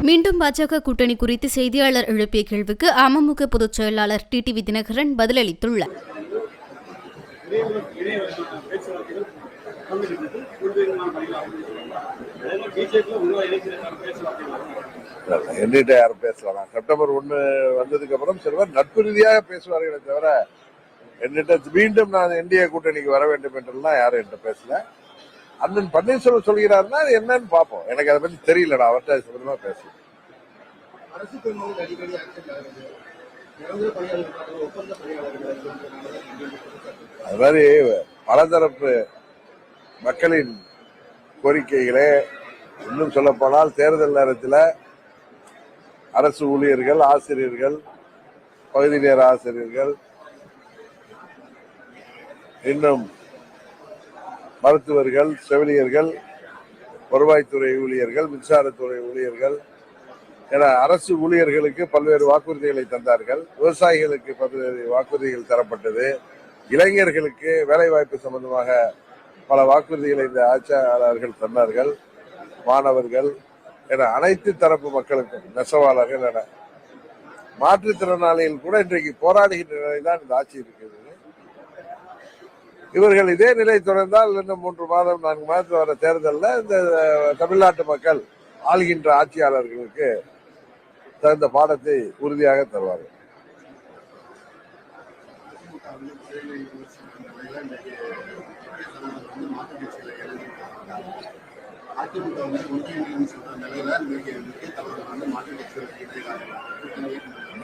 மீண்டும் பாஜக கூட்டணி குறித்து செய்தியாளர் எழுப்பிய கேள்விக்கு அமமுக பொதுச் செயலாளர் டிடிவி தினகரன் பதிலளித்துள்ளார். என்கிட்ட யாரும் பேசலாம். செப்டம்பர் 1 வந்ததுக்கு அப்புறம் சிலர் நட்பு ரீதியாக பேசுவார்களே தவிர என்னிட்ட மீண்டும் நான் என்டிஏ கூட்டணிக்கு வர வேண்டும் என்றெல்லாம் யாரும் என்கிட்ட பேசல. அண்ணன் பன்னீர்செல்வம் சொல்கிறாருன்னா அது என்னன்னு பார்ப்போம். எனக்கு அதை பத்தி தெரியலடா, அவர்கிட்ட சம்பந்தமா பேசல. அது மாதிரி பலதரப்பு மக்களின் கோரிக்கைகளே, இன்னும் சொல்ல போனால் தேர்தல் நேரத்தில் அரசு ஊழியர்கள், ஆசிரியர்கள், பகுதி நேர ஆசிரியர்கள், இன்னும் மருத்துவர்கள், செவிலியர்கள், வருவாய்த்துறை ஊழியர்கள், மின்சாரத்துறை ஊழியர்கள் என அரசு ஊழியர்களுக்கு பல்வேறு வாக்குறுதிகளை தந்தார்கள். விவசாயிகளுக்கு பல்வேறு வாக்குறுதிகள் தரப்பட்டது. இளைஞர்களுக்கு வேலை வாய்ப்பு சம்பந்தமாக பல வாக்குறுதிகளை இந்த ஆட்சியாளர்கள் தந்தார்கள். மாணவர்கள் என அனைத்து தரப்பு மக்களுக்கும், நெசவாளர்கள் என மாற்றுத்திறனாளிகள் கூட இன்றைக்கு போராடுகின்ற நிலைதான் இந்த ஆட்சி இருக்கிறது. இவர்கள் இதே நிலை தொடர்ந்தால் இன்னும் 3 மாதம் 4 மாதத்தில் வர தேர்தலில் இந்த தமிழ்நாட்டு மக்கள் ஆள்கின்ற ஆட்சியாளர்களுக்கு தகுந்த பாடத்தை உறுதியாக தருவார்கள்.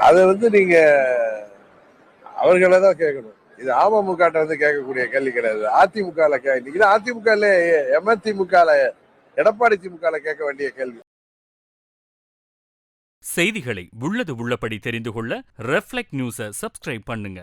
அதை நீங்க அவர்களை தான் கேட்கணும். இது அமமுக கேட்கக்கூடிய கேள்வி கிடையாது. அதிமுக அதிமுக எம்திமுக எடப்பாடி திமுக கேட்க வேண்டிய கேள்வி. செய்திகளை உள்ளது உள்ளபடி தெரிந்து கொள்ள ரெஃப்ளெக்ட் நியூஸை சப்ஸ்கிரைப் பண்ணுங்க.